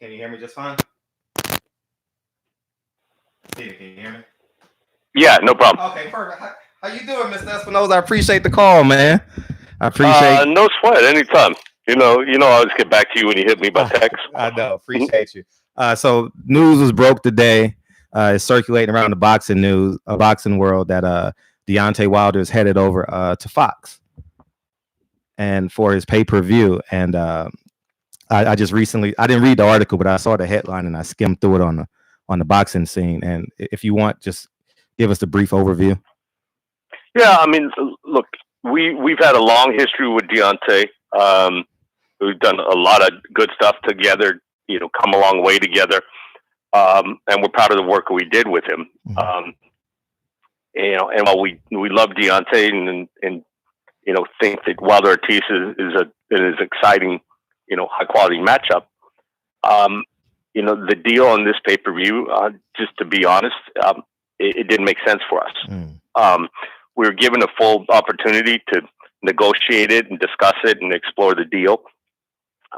Can you hear me just fine? Steven, can you hear me? Yeah, no problem. Okay, perfect. How you doing, Mr. Espinoza? I appreciate the call, man. I appreciate. No sweat, anytime. I always get back to you when you hit me by text. I know, appreciate you. So news was broke today. It's circulating around the boxing world that Deontay Wilder is headed over to Fox and for his pay-per-view. And I just recently, I didn't read the article, but I saw the headline and I skimmed through it on the boxing scene. And if you want, just give us a brief overview. Yeah, I mean, look, we've had a long history with Deontay. We've done a lot of good stuff together, come a long way together. And we're proud of the work we did with him. Mm-hmm. And while we love Deontay and think that Wilder Ortiz is exciting, high quality matchup. The deal on this pay-per-view, just to be honest, it didn't make sense for us. We were given a full opportunity to negotiate it and discuss it and explore the deal.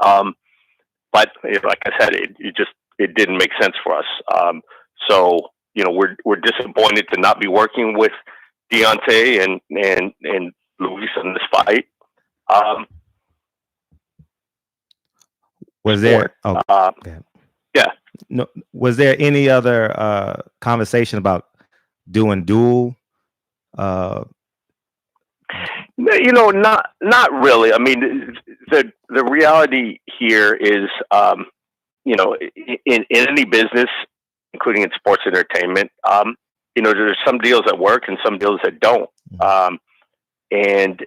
But like I said, it didn't make sense for us. So we're disappointed to not be working with Deontay and Luis in this fight. Was there? Yeah. No. Was there any other conversation about doing dual? Not really. I mean, the reality here is, in any business, including in sports entertainment, there's some deals that work and some deals that don't. And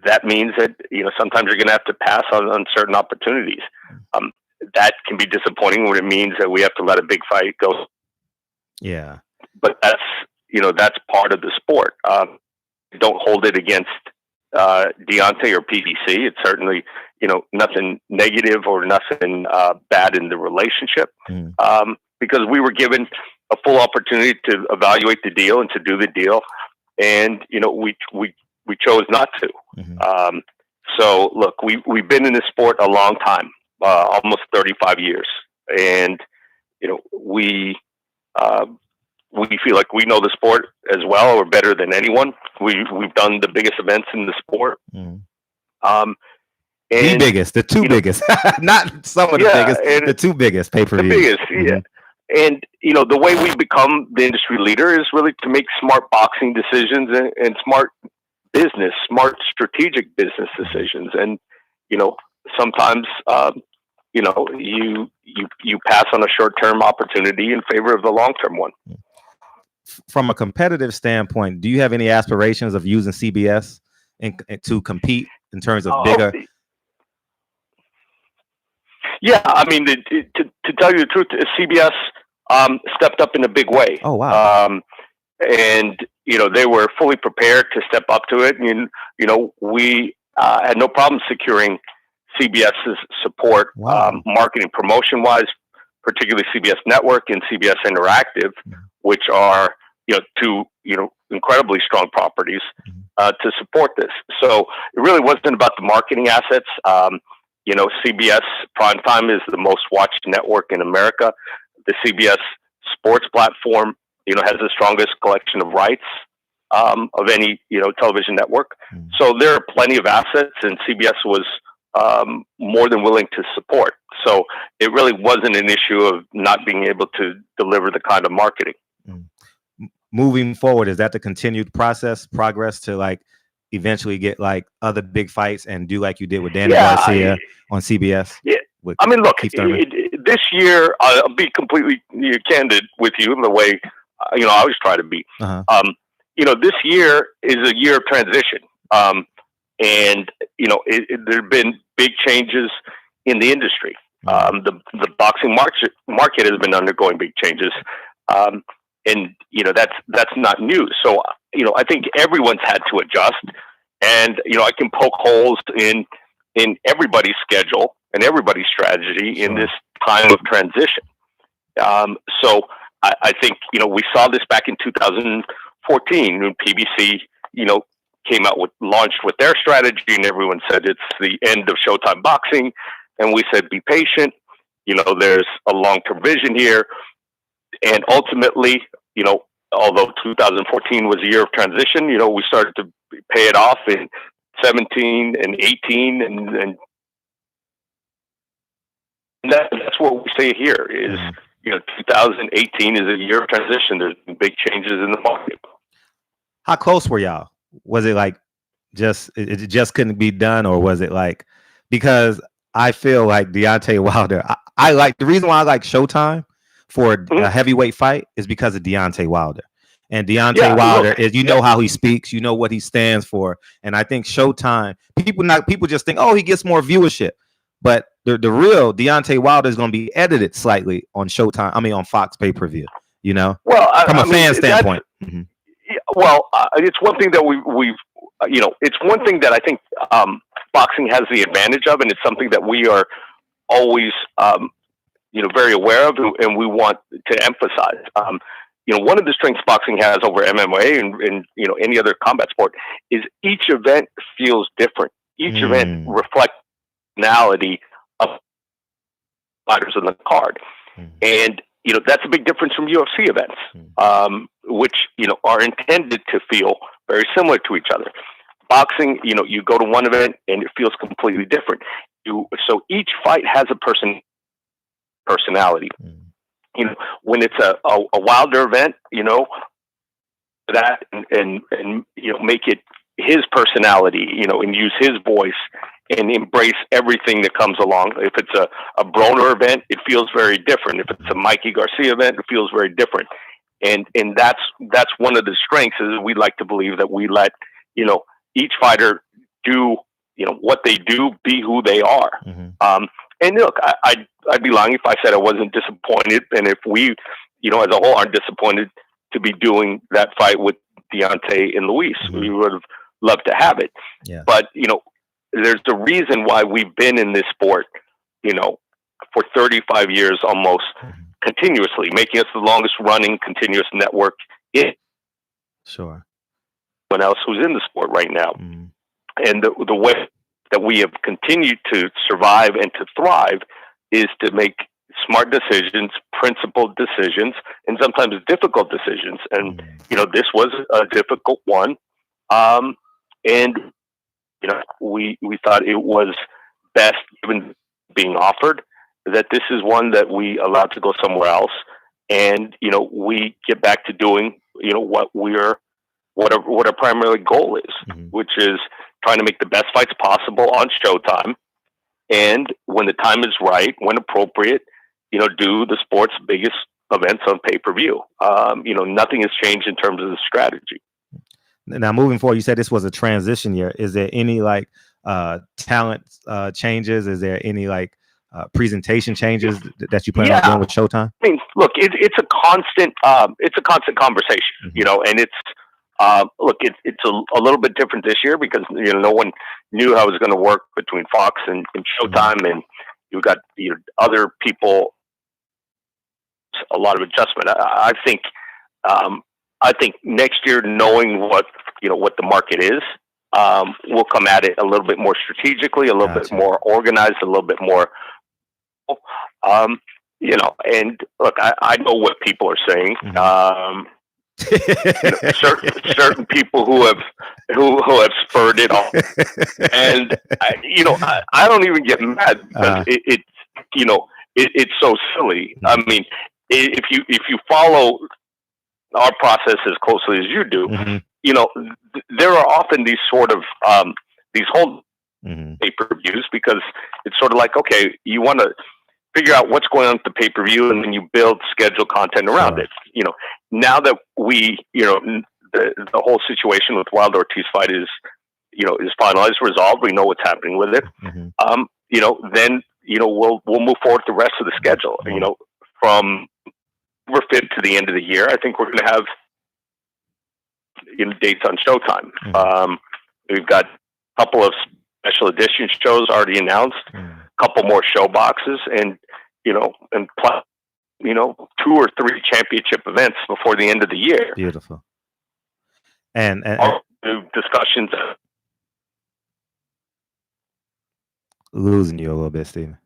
that means that, sometimes you're going to have to pass on certain opportunities. That can be disappointing when it means that we have to let a big fight go. Yeah. But that's part of the sport. Don't hold it against Deontay or PBC. It's certainly, nothing negative or nothing bad in the relationship. Because we were given a full opportunity to evaluate the deal and to do the deal. And, we chose not to. So look, we've been in this sport a long time, almost 35 years. And, we feel like we know the sport as well or better than anyone. We've done the biggest events in the sport. The biggest, the two biggest, not some of the biggest, the two biggest pay-per-views. The biggest, yeah. And, the way we become the industry leader is really to make smart boxing decisions and smart strategic business decisions. And, sometimes, you pass on a short-term opportunity in favor of the long-term one. From a competitive standpoint, do you have any aspirations of using CBS to compete in terms of bigger? Yeah, I mean, to tell you the truth, CBS stepped up in a big way. Oh, wow. And, they were fully prepared to step up to it. And, we had no problem securing CBS's support, marketing promotion-wise, particularly CBS Network and CBS Interactive, which are, two, incredibly strong properties to support this. So it really wasn't about the marketing assets. CBS Primetime is the most watched network in America. The CBS Sports platform, has the strongest collection of rights of any, television network. So there are plenty of assets, and CBS was more than willing to support. So it really wasn't an issue of not being able to deliver the kind of marketing. Moving forward, is that the continued progress to eventually get other big fights and do like you did with Danny Garcia on CBS? Yeah. I mean, look, this year, I'll be completely candid with you in the way, I always try to be. This year is a year of transition. And, there have been big changes in the industry. The boxing market has been undergoing big changes. And, that's not new. So, I think everyone's had to adjust. And, I can poke holes in everybody's schedule and everybody's strategy in this time of transition. So I think, we saw this back in 2014 when PBC, launched with their strategy, and everyone said it's the end of Showtime boxing. And we said, be patient. there's a long-term vision here, and ultimately, although 2014 was a year of transition, we started to pay it off in 17 and 18, and that's what we say here is, 2018 is a year of transition. There's been big changes in the market. How close were y'all? Was it like it just couldn't be done, or was it like, because I feel like Deontay Wilder, I like, the reason why I like Showtime for a heavyweight fight is because of Deontay Wilder. And Deontay Wilder is, know how he speaks, you know what he stands for. And I think Showtime, people just think, oh, he gets more viewership. But the real Deontay Wilder is going to be edited slightly on Showtime. I mean, on Fox pay-per-view, Well, from a fan standpoint. Mm-hmm. Well, it's one thing that it's one thing that I think boxing has the advantage of, and it's something that we are always, very aware of, and we want to emphasize. One of the strengths boxing has over MMA and any other combat sport is each event feels different. Each event reflects personality of fighters on the card, and that's a big difference from UFC events, which are intended to feel very similar to each other. Boxing, you go to one event and it feels completely different. So each fight has a personality. When it's a Wilder event, that and make it his personality, and use his voice and embrace everything that comes along. If it's a Broner event, it feels very different. If it's a Mikey Garcia event, it feels very different. And that's one of the strengths, is we like to believe that we let, each fighter do, what they do, be who they are. And look, I'd be lying if I said I wasn't disappointed. And if we, as a whole, aren't disappointed to be doing that fight with Deontay and Luis, we would have loved to have it. Yeah. But, there's a reason why we've been in this sport, for 35 years almost continuously, making us the longest running continuous network in anyone else who's in the sport right now. And the way that we have continued to survive and to thrive is to make smart decisions, principled decisions, and sometimes difficult decisions. And, this was a difficult one. And, we thought it was best, given being offered, that this is one that we allowed to go somewhere else. And, we get back to doing, what our primary goal is, which is trying to make the best fights possible on Showtime. And when the time is right, when appropriate, do the sport's biggest events on pay-per-view. Nothing has changed in terms of the strategy. Now, moving forward, you said this was a transition year. Is there any talent changes? Is there any presentation changes that you plan on doing with Showtime? I mean, look, it's a constant conversation, and it's look, it's a little bit different this year because no one knew how it was going to work between Fox and Showtime, and you've got other people. A lot of adjustment. I think next year, knowing what the market is, we'll come at it a little bit more strategically, a little bit more organized, a little bit more. And look, I know what people are saying. Certain people who have spurred it on, and I don't even get mad because it's so silly. I mean, if you follow our process as closely as you do, there are often these sort of these whole pay-per-views, because it's sort of like, okay, you want to figure out what's going on with the pay-per-view, and then you build schedule content around it. Now that we, the whole situation with Wilder Ortiz fight is finalized, resolved, we know what's happening with it. Then we'll move forward the rest of the schedule. From we're fit to the end of the year, I think we're going to have dates on Showtime. We've got a couple of special edition shows already announced, a couple more show boxes, and plus 2 or 3 championship events before the end of the year. Beautiful. And discussions. Losing you a little bit, Steven.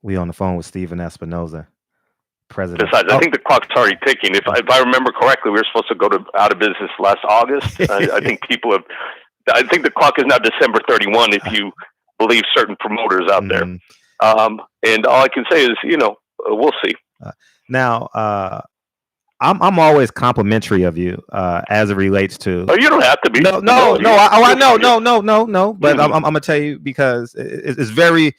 We on the phone with Stephen Espinoza, president. Besides, I think the clock's already ticking. If I remember correctly, we were supposed to go out of business last August. I think people have. I think the clock is now December 31. If you believe certain promoters out there, and all I can say is, we'll see. Now, I'm always complimentary of you as it relates to. Oh, you don't have to be. No. I know, no. But I'm gonna tell you because it's very.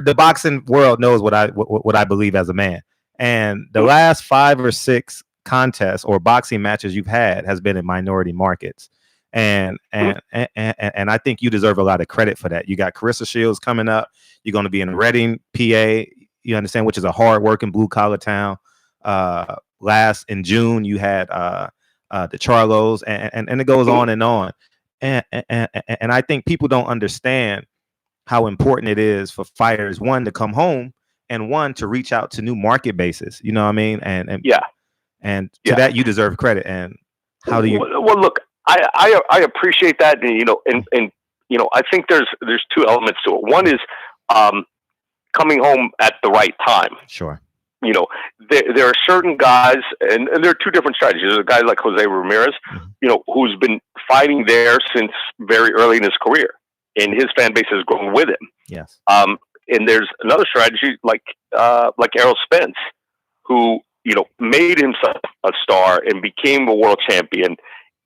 The boxing world knows what I believe as a man, and the last 5 or 6 contests or boxing matches you've had has been in minority markets, and I think you deserve a lot of credit for that. You got Carissa Shields coming up. You're going to be in Reading, PA. You understand, which is a hard-working blue-collar town. Last in June, you had the Charlos, and it goes on and on. And I think people don't understand how important it is for fighters, one, to come home, and one, to reach out to new market bases. You know what I mean? And that you deserve credit. And how do you? Well, look, I appreciate that, and I think there's 2 elements to it. One is coming home at the right time. Sure. There are certain guys, and there are 2 different strategies. There's a guy like Jose Ramirez, who's been fighting there since very early in his career, and his fan base has grown with him. Yes. And there's another strategy like Errol Spence, who made himself a star and became a world champion,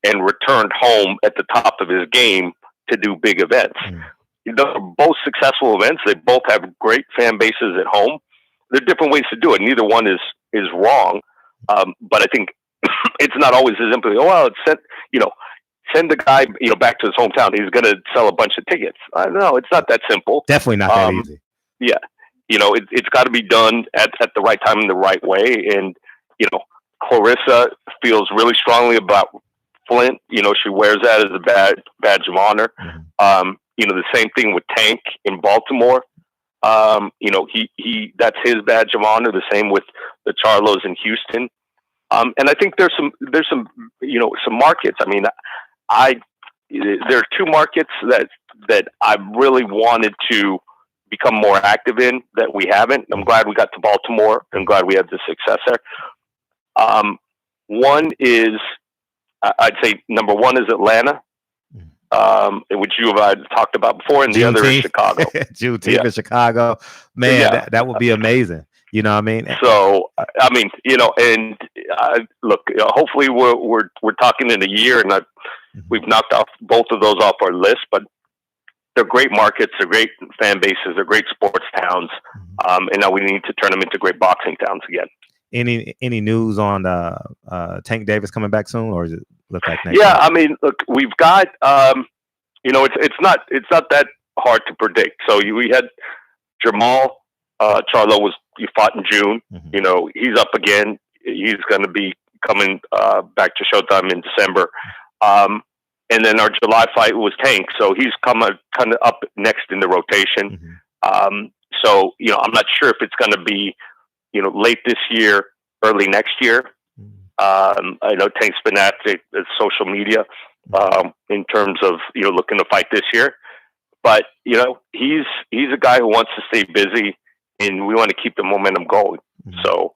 and returned home at the top of his game to do big events. They're both successful events. They both have great fan bases at home. There are different ways to do it. Neither one is wrong. But I think it's not always as simple. Send the guy, back to his hometown. He's going to sell a bunch of tickets. No, it's not that simple. Definitely not that easy. Yeah. It's got to be done at the right time in the right way. And, Clarissa feels really strongly about Flint. She wears that as a badge of honor. The same thing with Tank in Baltimore. He that's his badge of honor. The same with the Charlos in Houston. And I think there's some markets. I mean, there are 2 markets that I really wanted to become more active in that we haven't. I'm glad we got to Baltimore. I'm glad we had the success there. One is, I'd say number 1 is Atlanta. Which you and I talked about before, and the other is Chicago. Juneteenth in Chicago, man, that would be amazing. You know what I mean? So, I mean, and look, hopefully we're talking in a year, and we've knocked off both of those off our list. But they're great markets, they're great fan bases, they're great sports towns, and now we need to turn them into great boxing towns again. Any news on Tank Davis coming back soon, or does it look like next year? year? I mean, look, we've got it's not that hard to predict. So we had Jamal Charlo he fought in June. He's up again. He's going to be coming back to Showtime in December. And then our July fight was Tank, so he's kind of up next in the rotation. So I'm not sure if it's going to be late this year, early next year. I know Tank's been active at social media in terms of looking to fight this year, but he's a guy who wants to stay busy, and we want to keep the momentum going. So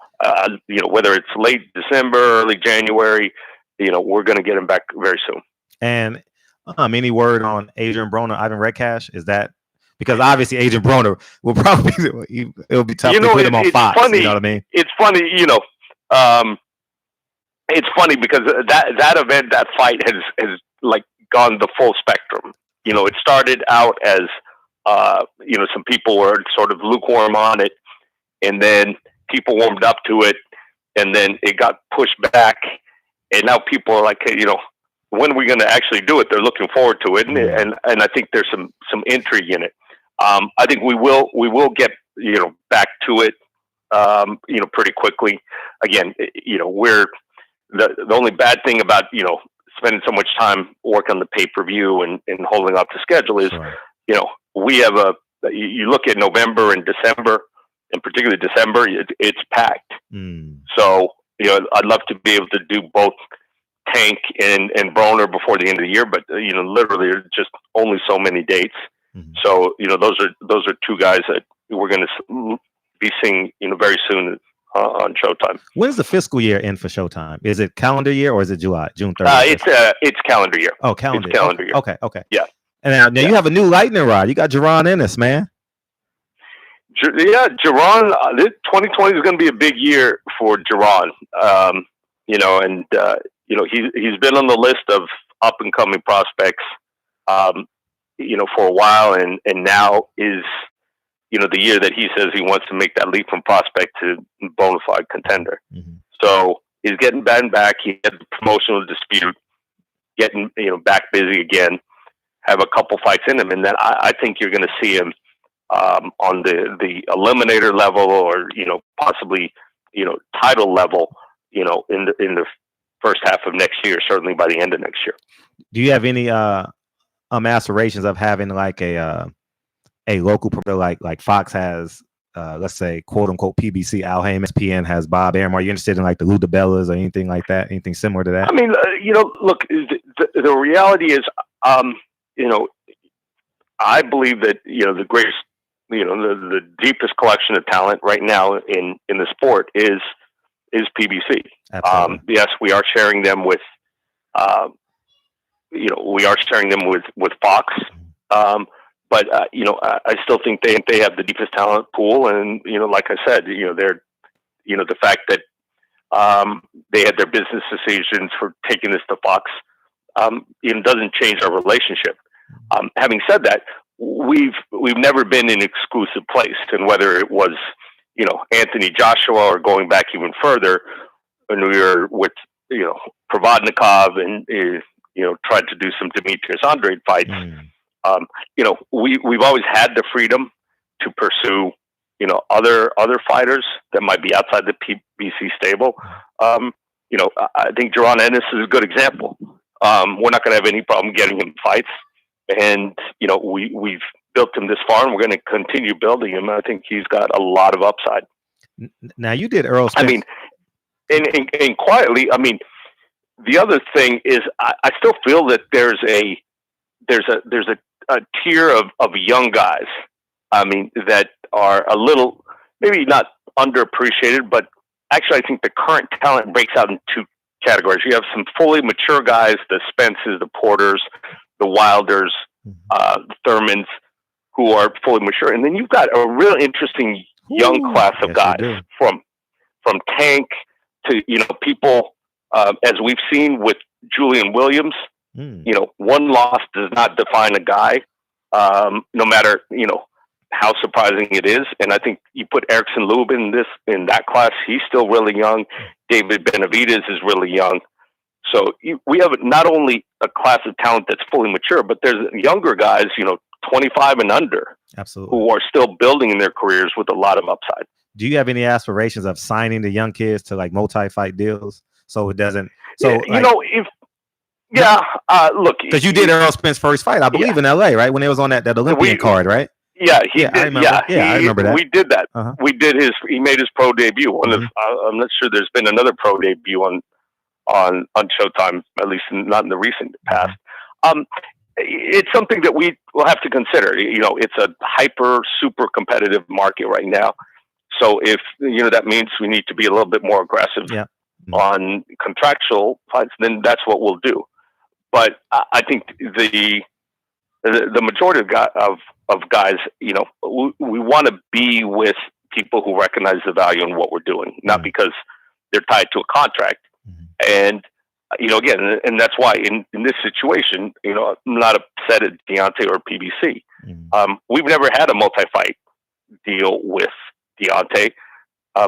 whether it's late December, early January, we're going to get him back very soon. And any word on Adrian Broner, Ivan Redcash? Is that because obviously Adrian Broner will probably it'll be tough to put him on Fox. Funny, you know what I mean? It's funny, it's funny because that event, that fight has like gone the full spectrum. It started out as some people were sort of lukewarm on it, and then people warmed up to it, and then it got pushed back, and now people are like, hey, when are we going to actually do it? They're looking forward to it, and I think there's some intrigue in it. I think we will get back to it pretty quickly. Again, we're the only bad thing about spending so much time working on the pay-per-view and holding up the schedule is we have you look at November and December, and particularly December, it's packed. So I'd love to be able to do both Tank and Broner before the end of the year, but literally there's just only so many dates. So those are 2 guys that we're going to be seeing very soon on Showtime. When's the fiscal year end for Showtime? Is it calendar year or is it July, June 30th? It's calendar year. Oh, calendar. It's calendar year. Okay. Yeah. And now you have a new lightning rod. You got Hearn in this, man. Yeah, Hearn. 2020 is going to be a big year for Hearn. He's been on the list of up and coming prospects, for a while, and now is the year that he says he wants to make that leap from prospect to bona fide contender. Mm-hmm. So he's getting back. He had the promotional dispute, getting back busy again. Have a couple fights in him, and then I think you're going to see him on the eliminator level, or possibly title level, in the first half of next year. Certainly by the end of next year. Do you have any aspirations of having like a local promoter like Fox has, let's say, quote unquote PBC, Al Haymon, ESPN has Bob Arum? Are you interested in like the Lou DiBellas or anything like that? Anything similar to that? I mean, look, the reality is, I believe that the greatest, the deepest collection of talent right now in the sport is PBC. Yes, we are sharing them with, with Fox. But I still think they have the deepest talent pool, and like I said, they're the fact that they had their business decisions for taking this to Fox, doesn't change our relationship. Having said that, we've never been in exclusive place, and whether it was Anthony Joshua or going back even further, when we were with Provodnikov and tried to do some Demetrius Andrade fights. We've always had the freedom to pursue, other fighters that might be outside the PBC stable. I think Jaron Ennis is a good example. We're not going to have any problem getting him fights, and we've built him this far, and we're going to continue building him. I think he's got a lot of upside. Now you did Earl Spence. I mean, and quietly, I mean, the other thing is I still feel that there's a tier of young guys, I mean, that are a little, maybe not underappreciated, but actually I think the current talent breaks out in two categories. You have some fully mature guys, the Spences, the Porters, the Wilders, the Thurmans, who are fully mature. And then you've got a real interesting young class of guys from Tank to, people, as we've seen with Julian Williams. One loss does not define a guy, no matter, how surprising it is. And I think you put Erickson Lubin in that class, he's still really young. David Benavidez is really young. So we have not only a class of talent that's fully mature, but there's younger guys, 25 and under, absolutely, who are still building in their careers with a lot of upside. Do you have any aspirations of signing the young kids to like multi-fight deals so it doesn't? So look, because you did Earl Spence's first fight, I believe, in LA, right? When it was on that Olympian card, right? Yeah, I remember that. We did that. We did he made his pro debut. I'm not sure there's been another pro debut on Showtime, at least not in the recent past. It's something that we will have to consider. It's a super competitive market right now. So if that means we need to be a little bit more aggressive on contractual fights, then that's what we'll do. But I think the majority of guys, we want to be with people who recognize the value in what we're doing, not because they're tied to a contract. And again, and that's why in this situation, I'm not upset at Deontay or PBC. We've never had a multi-fight deal with Deontay.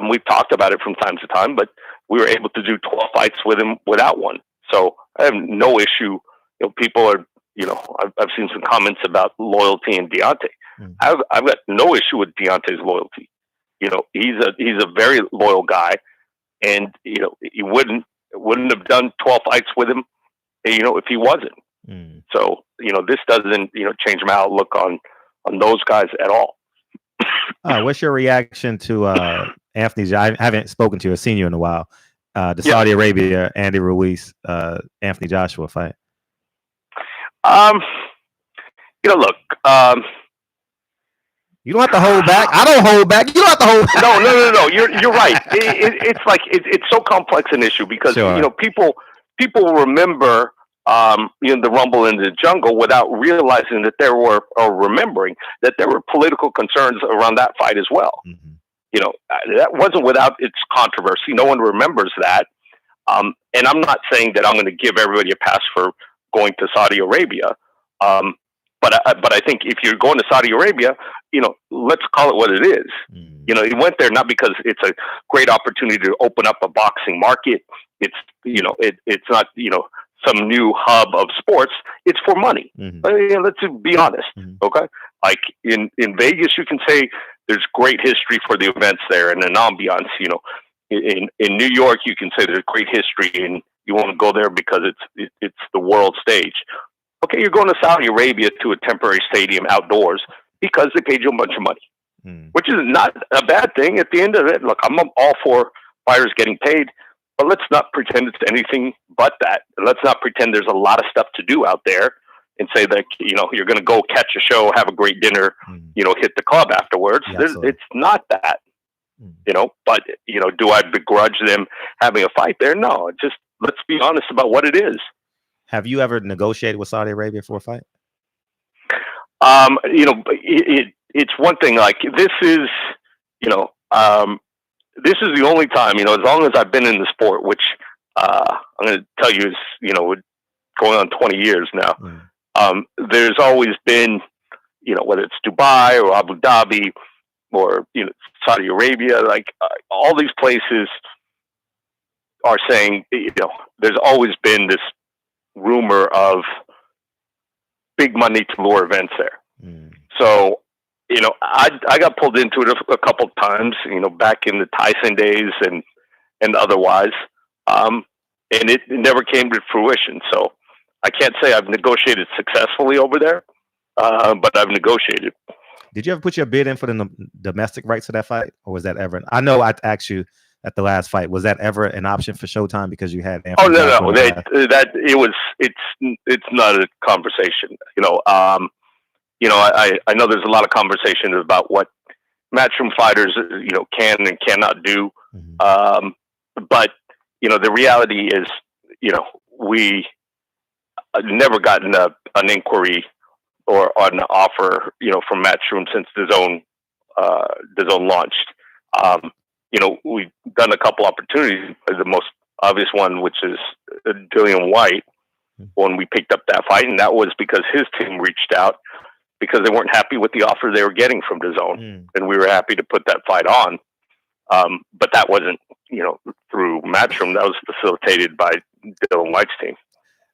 We've talked about it from time to time, but we were able to do 12 fights with him without one. So I have no issue. People are, I've seen some comments about loyalty in Deontay. I've got no issue with Deontay's loyalty. He's a very loyal guy, and he wouldn't have done 12 fights with him, if he wasn't. So this doesn't change my outlook on those guys at all. What's your reaction to Anthony? I haven't spoken to you or seen you in a while. The Saudi Arabia Andy Ruiz Anthony Joshua fight. Look, You don't have to hold back. I don't hold back. You don't have to hold back. No. You're right. It's like it's so complex an issue because Sure. people remember the Rumble in the Jungle without realizing that there were, or remembering that there were political concerns around that fight as well. Mm-hmm. That wasn't without its controversy. No one remembers that. And I'm not saying that I'm going to give everybody a pass for going to Saudi Arabia. But I think if you're going to Saudi Arabia, let's call it what it is. Mm. He went there not because it's a great opportunity to open up a boxing market. It's it's not some new hub of sports. It's for money. Mm-hmm. Let's be honest. Mm-hmm. Okay, like in Vegas, you can say there's great history for the events there and an ambiance. In New York, you can say there's great history and you want to go there because it's the world stage. Okay, you're going to Saudi Arabia to a temporary stadium outdoors because they paid you a bunch of money, which is not a bad thing. At the end of it, look, I'm all for fighters getting paid, but let's not pretend it's anything but that. Let's not pretend there's a lot of stuff to do out there and say that you're going to go catch a show, have a great dinner, hit the club afterwards. Yeah, it's not that. But do I begrudge them having a fight there? No, just let's be honest about what it is. Have you ever negotiated with Saudi Arabia for a fight? It's one thing. Like this is the only time. As long as I've been in the sport, which I'm going to tell you is going on 20 years now. There's always been whether it's Dubai or Abu Dhabi or Saudi Arabia, like all these places are saying there's always been this rumor of big money to lure events there. So I got pulled into it a couple times, back in the Tyson days and otherwise, and it never came to fruition. So I can't say I've negotiated successfully over there, but I've negotiated. Did you ever put your bid in for the domestic rights of that fight, or was that ever? I know I asked you at the last fight. Was that ever an option for Showtime because you had? Anthony no. It's not a conversation. I know there's a lot of conversation about what matchroom fighters can and cannot do. But the reality is we never gotten an inquiry or an offer, from Matchroom since DAZN launched. We've done a couple opportunities. The most obvious one, which is Dillian White, when we picked up that fight, and that was because his team reached out because they weren't happy with the offer they were getting from DAZN, and we were happy to put that fight on. But that wasn't, through Matchroom. That was facilitated by Dillian White's team.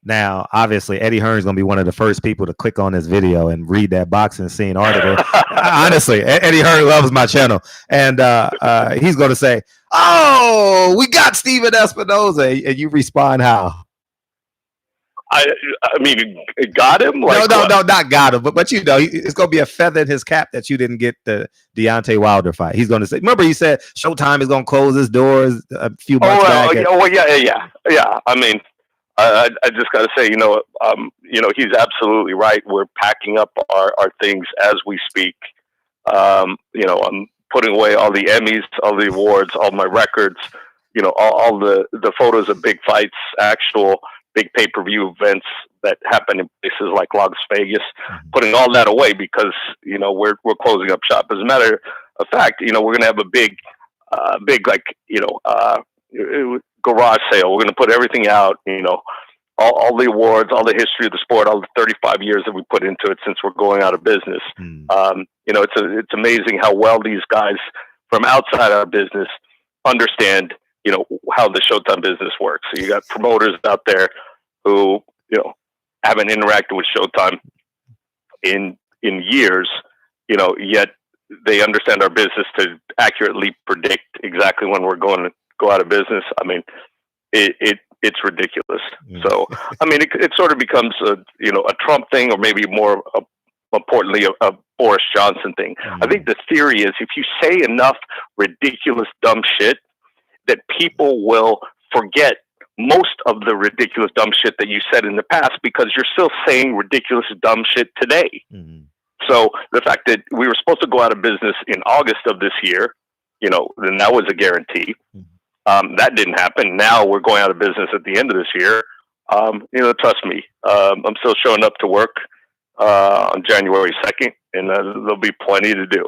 Now, obviously, Eddie Hearn is going to be one of the first people to click on this video and read that boxing scene article. Honestly, Eddie Hearn loves my channel. And he's going to say, oh, we got Steven Espinoza. And you respond how? I mean, got him? Like no, not got him. But it's going to be a feather in his cap that you didn't get the Deontay Wilder fight. He's going to say, remember he said Showtime is going to close its doors a few months back. Yeah. I mean, I just got to say, he's absolutely right. We're packing up our things as we speak. I'm putting away all the Emmys, all the awards, all my records, all the photos of big fights, actual big pay-per-view events that happen in places like Las Vegas, putting all that away because, we're closing up shop. As a matter of fact, we're going to have a big garage sale. We're going to put everything out, all the awards, all the history of the sport, all the 35 years that we put into it since we're going out of business. It's amazing how well these guys from outside our business understand, how the Showtime business works. So you got promoters out there who, haven't interacted with Showtime in years, yet they understand our business to accurately predict exactly when we're going to go out of business. I mean, it's ridiculous. So, I mean, it sort of becomes a Trump thing, or maybe more importantly, a Boris Johnson thing. I think the theory is if you say enough ridiculous, dumb shit, that people will forget most of the ridiculous, dumb shit that you said in the past because you're still saying ridiculous, dumb shit today. So the fact that we were supposed to go out of business in August of this year, then that was a guarantee. That didn't happen. Now we're going out of business at the end of this year. Trust me, I'm still showing up to work on January 2nd, and there'll be plenty to do.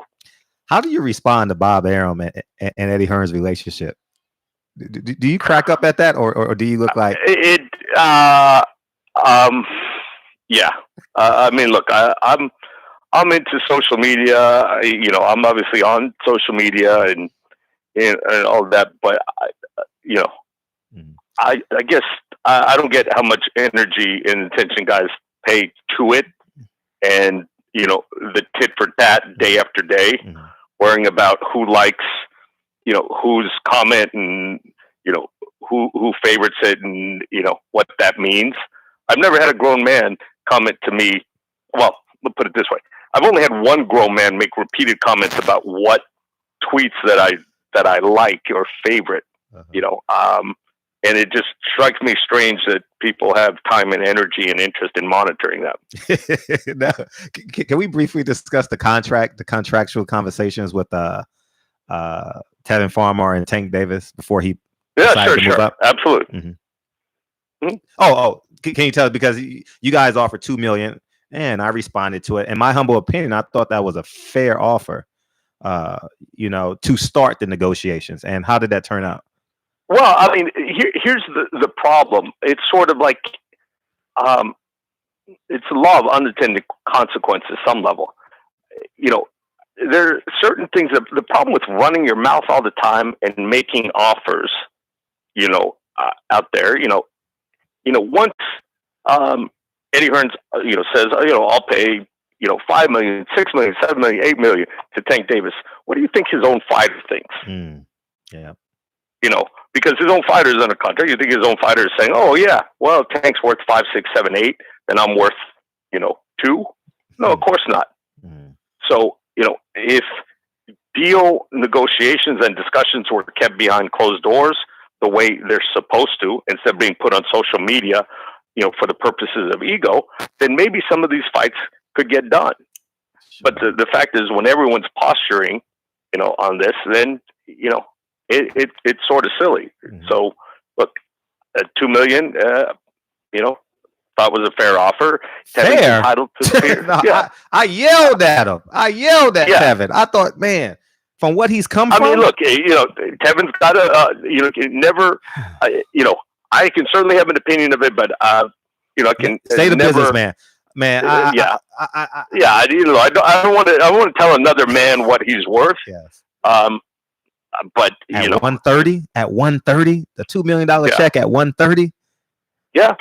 How do you respond to Bob Arum and Eddie Hearn's relationship? Do you crack up at that, or do you look like it? Yeah. I mean, look, I'm into social media. I'm obviously on social media and all that, but I guess I don't get how much energy and attention guys pay to it, and the tit for tat day after day, worrying about who likes, whose comment and who favorites it and what that means. I've never had a grown man comment to me. Well, let's put it this way: I've only had one grown man make repeated comments about what tweets that I like or favorite. And it just strikes me strange that people have time and energy and interest in monitoring that. Now, can we briefly discuss the contractual conversations with Tevin Farmer and Tank Davis before he decided to move up? Absolutely. Oh, can you tell us, because you guys offered $2 million and I responded to it. In my humble opinion, I thought that was a fair offer, to start the negotiations. And how did that turn out? Well, I mean, here's the problem. It's sort of like, it's a law of unintended consequences, some level. There are certain things that the problem with running your mouth all the time and making offers, out there, once, Eddie Hearns, says, I'll pay, $5 million, $6 million, $7 million, $8 million to Tank Davis. What do you think his own fighter thinks? Yeah. Because his own fighter is under contract. You think his own fighter is saying, "Oh yeah, well Tank's worth 5, 6, 7, 8, and I'm worth 2." No, of course not. So if deal negotiations and discussions were kept behind closed doors the way they're supposed to, instead of being put on social media, for the purposes of ego, then maybe some of these fights could get done. But the fact is, when everyone's posturing, on this, then it's sort of silly. So look, $2 million, thought was a fair offer. Fair. Entitled to No, yeah. I yelled at him. I yelled at Tevin. I thought, man, from what he's come from. I mean, look, Tevin's got to, never, I can certainly have an opinion of it, but I can stay the business, man. Man, I don't want to. I want to tell another man what he's worth. Yes. But at 130, the $2 million check at 130. Yeah.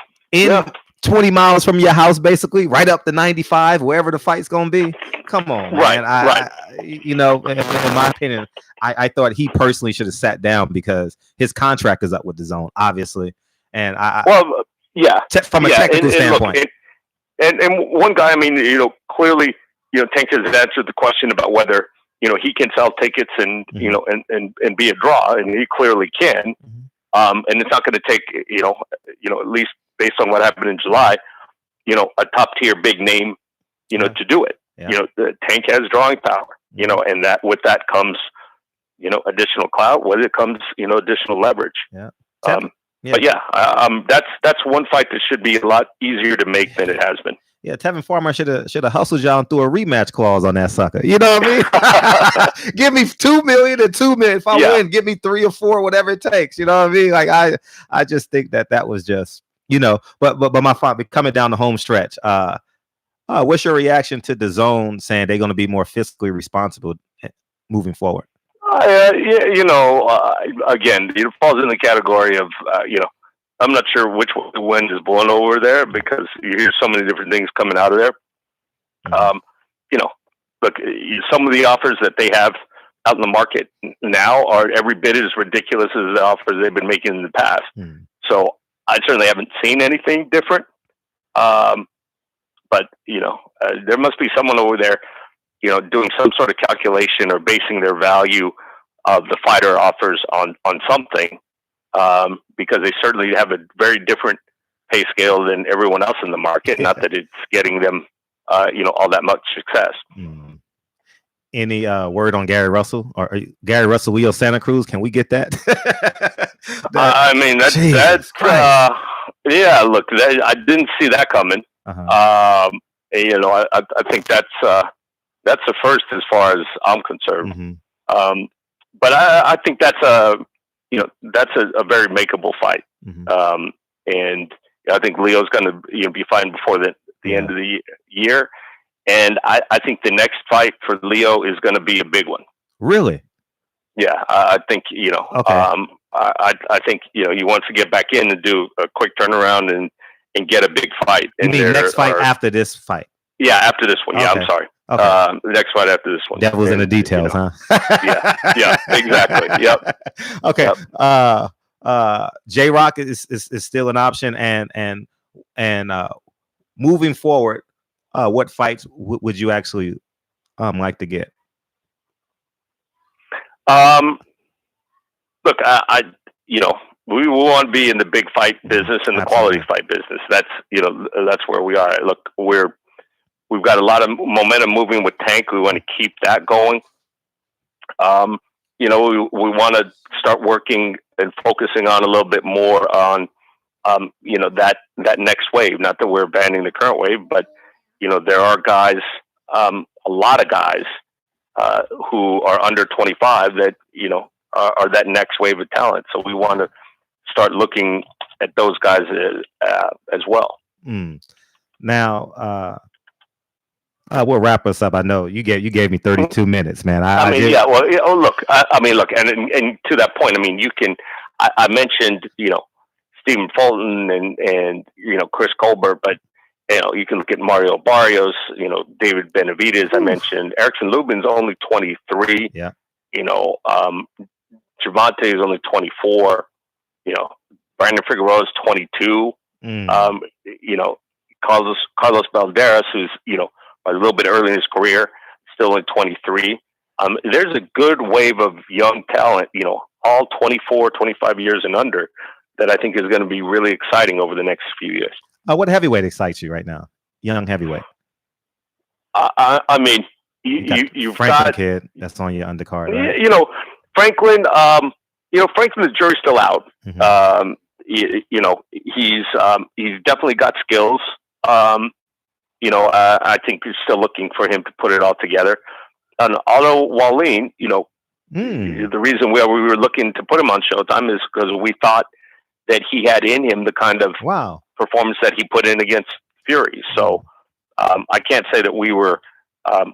20 miles from your house, basically, right up to 95, wherever the fight's gonna be. Come on, man. Right. In my opinion, I thought he personally should have sat down because his contract is up with the zone, obviously. And from a technical standpoint. And one guy, I mean, clearly, Tank has answered the question about whether he can sell tickets and and be a draw, and he clearly can. And it's not going to take at least based on what happened in July, a top tier big name, to do it. Yeah. The Tank has drawing power, and that with that comes, additional clout. With it comes, additional leverage. Yeah. But that's one fight that should be a lot easier to make than it has been. Yeah, Tevin Farmer should have hustled y'all and threw a rematch clause on that sucker. You know what I mean? Give me $2 million and $2 million. If I win, give me 3 or 4, whatever it takes. You know what I mean? Like I just think that was just, but my fight coming down the home stretch. What's your reaction to the zone saying they're going to be more fiscally responsible moving forward? Again, it falls in the category of, I'm not sure which wind is blowing over there because you hear so many different things coming out of there. Look, some of the offers that they have out in the market now are every bit as ridiculous as the offers they've been making in the past. So I certainly haven't seen anything different. But there must be someone over there, doing some sort of calculation or basing their value of the fighter offers on something. Because they certainly have a very different pay scale than everyone else in the market. Not that it's getting them, all that much success. Mm. Any word on Gary Russell or Gary Russell Wheel Santa Cruz? Can we get that? I mean, that's yeah. Look, I didn't see that coming. Uh-huh. I think that's the first as far as I'm concerned. Mm-hmm. But I think that's a very makeable fight. Mm-hmm. And I think Leo's going to be fighting before the end of the year. And I think the next fight for Leo is going to be a big one. Really? Yeah, I think Okay. I think he wants to get back in and do a quick turnaround and get a big fight. You mean next fight after this fight? Yeah, after this one. Yeah, okay. I'm sorry. Okay. The next fight after this one. Devil's in the details, huh? yeah, exactly. Yep. Okay. Yep. J-Rock is still an option, and moving forward, what fights would you actually like to get? Look, we want to be in the big fight business and the quality fight business. That's where we are. Look, we've got a lot of momentum moving with Tank. We want to keep that going. We want to start working and focusing on a little bit more on, that next wave. Not that we're abandoning the current wave, but there are guys, a lot of guys, who are under 25 that are that next wave of talent. So we want to start looking at those guys as well. Now, we'll wrap us up. I know you gave me 32 minutes, man. Look, and to that point, I mean, I mentioned, Stephen Fulton and Chris Colbert, but you can look at Mario Barrios, David Benavidez. I mentioned Erickson Lubin's only 23. Yeah. Gervonta is only 24. Brandon Figueroa is 22. Carlos Valderas, who's a little bit early in his career, still in 23. There's a good wave of young talent, all 24, 25 years and under, that I think is going to be really exciting over the next few years. What heavyweight excites you right now? Young heavyweight. I mean, you've Franklin got kid that's on your undercard. Right? Franklin. Franklin, the jury's still out. Mm-hmm. He's definitely got skills. I think we're still looking for him to put it all together. And Otto Wallin, the reason we were looking to put him on Showtime is because we thought that he had in him the kind of performance that he put in against Fury. So I can't say that we were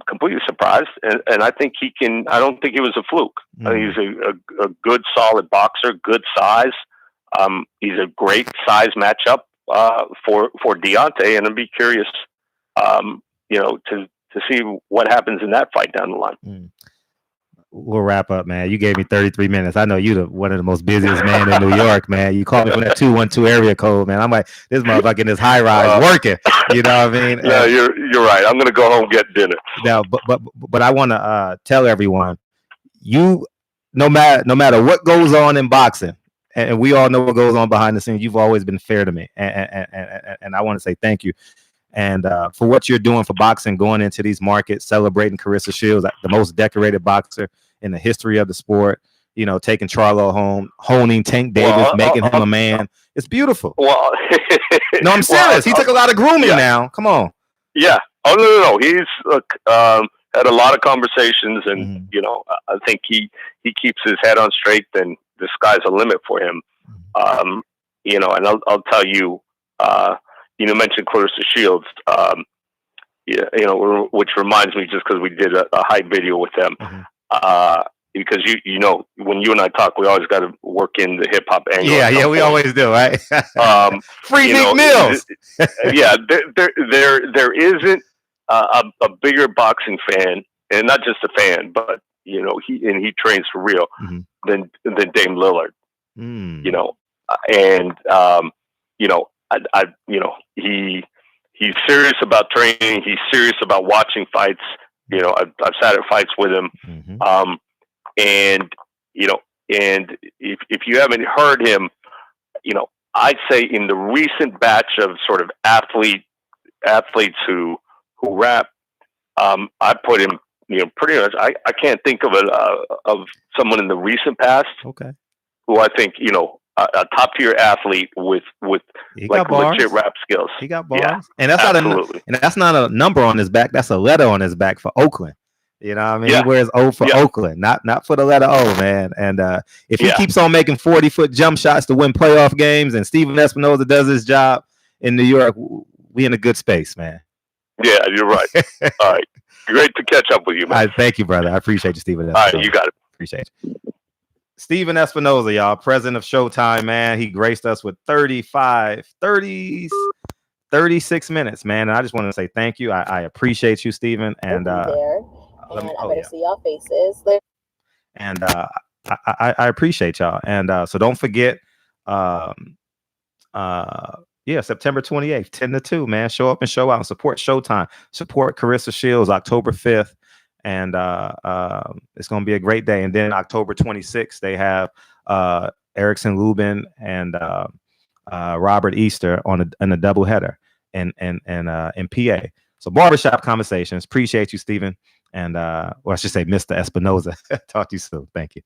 completely surprised, and I think he can. I don't think it was a fluke. I think he's a good, solid boxer, good size. He's a great size matchup for Deontay, and I'd be curious, to see what happens in that fight down the line. We'll wrap up, man. You gave me 33 minutes. I know you're one of the most busiest men in New York, man. You called me from that 212 area code, man. I'm like, this motherfucker in this high rise working. You know what I mean? No, you're right. I'm gonna go home and get dinner. Now, but I want to tell everyone, no matter what goes on in boxing, and we all know what goes on behind the scenes, you've always been fair to me, and I want to say thank you. And for what you're doing for boxing, going into these markets, celebrating Carissa Shields, the most decorated boxer in the history of the sport, taking Charlo home, honing Tank Davis, making him a man. It's beautiful. Well, no, I'm serious. He took a lot of grooming now. Come on. Yeah. Oh, no. He's had a lot of conversations, and, I think he keeps his head on straight, and the sky's the limit for him. And I'll tell you, you mentioned Clarissa Shields, which reminds me, just because we did a hype video with them, because when you and I talk, we always got to work in the hip hop angle. Yeah, we always do, right? Free Nick Mills. There isn't a bigger boxing fan, and not just a fan, but he trains for real than Dame Lillard. He's serious about training. He's serious about watching fights. I've sat at fights with him. And if you haven't heard him, I'd say in the recent batch of sort of athletes who who rap. I put him, pretty much. I can't think of of someone in the recent past. Okay. Who I think, a top tier athlete with like legit rap skills. He got bars. Yeah, and that's not a number on his back. That's a letter on his back for Oakland. You know what I mean? Yeah. He wears O for Oakland, not for the letter O, man. And if he keeps on making 40-foot jump shots to win playoff games and Steven Espinoza does his job in New York, we in a good space, man. Yeah, you're right. All right. Great to catch up with you, man. Thank you, brother. I appreciate you, Steven. All right, you got it. Appreciate you. Steven Espinoza, y'all, president of Showtime, man. He graced us with 36 minutes, man. And I just want to say thank you. I appreciate you, Steven. And I better see y'all faces. And I appreciate y'all. And so don't forget, September 28th, 10 to 2, man. Show up and show out and support Showtime. Support Carissa Shields, October 5th. And it's going to be a great day. And then October 26th, they have Erickson Lubin and Robert Easter in a doubleheader in PA. So barbershop conversations. Appreciate you, Stephen. And I should say Mr. Espinoza. Talk to you soon. Thank you.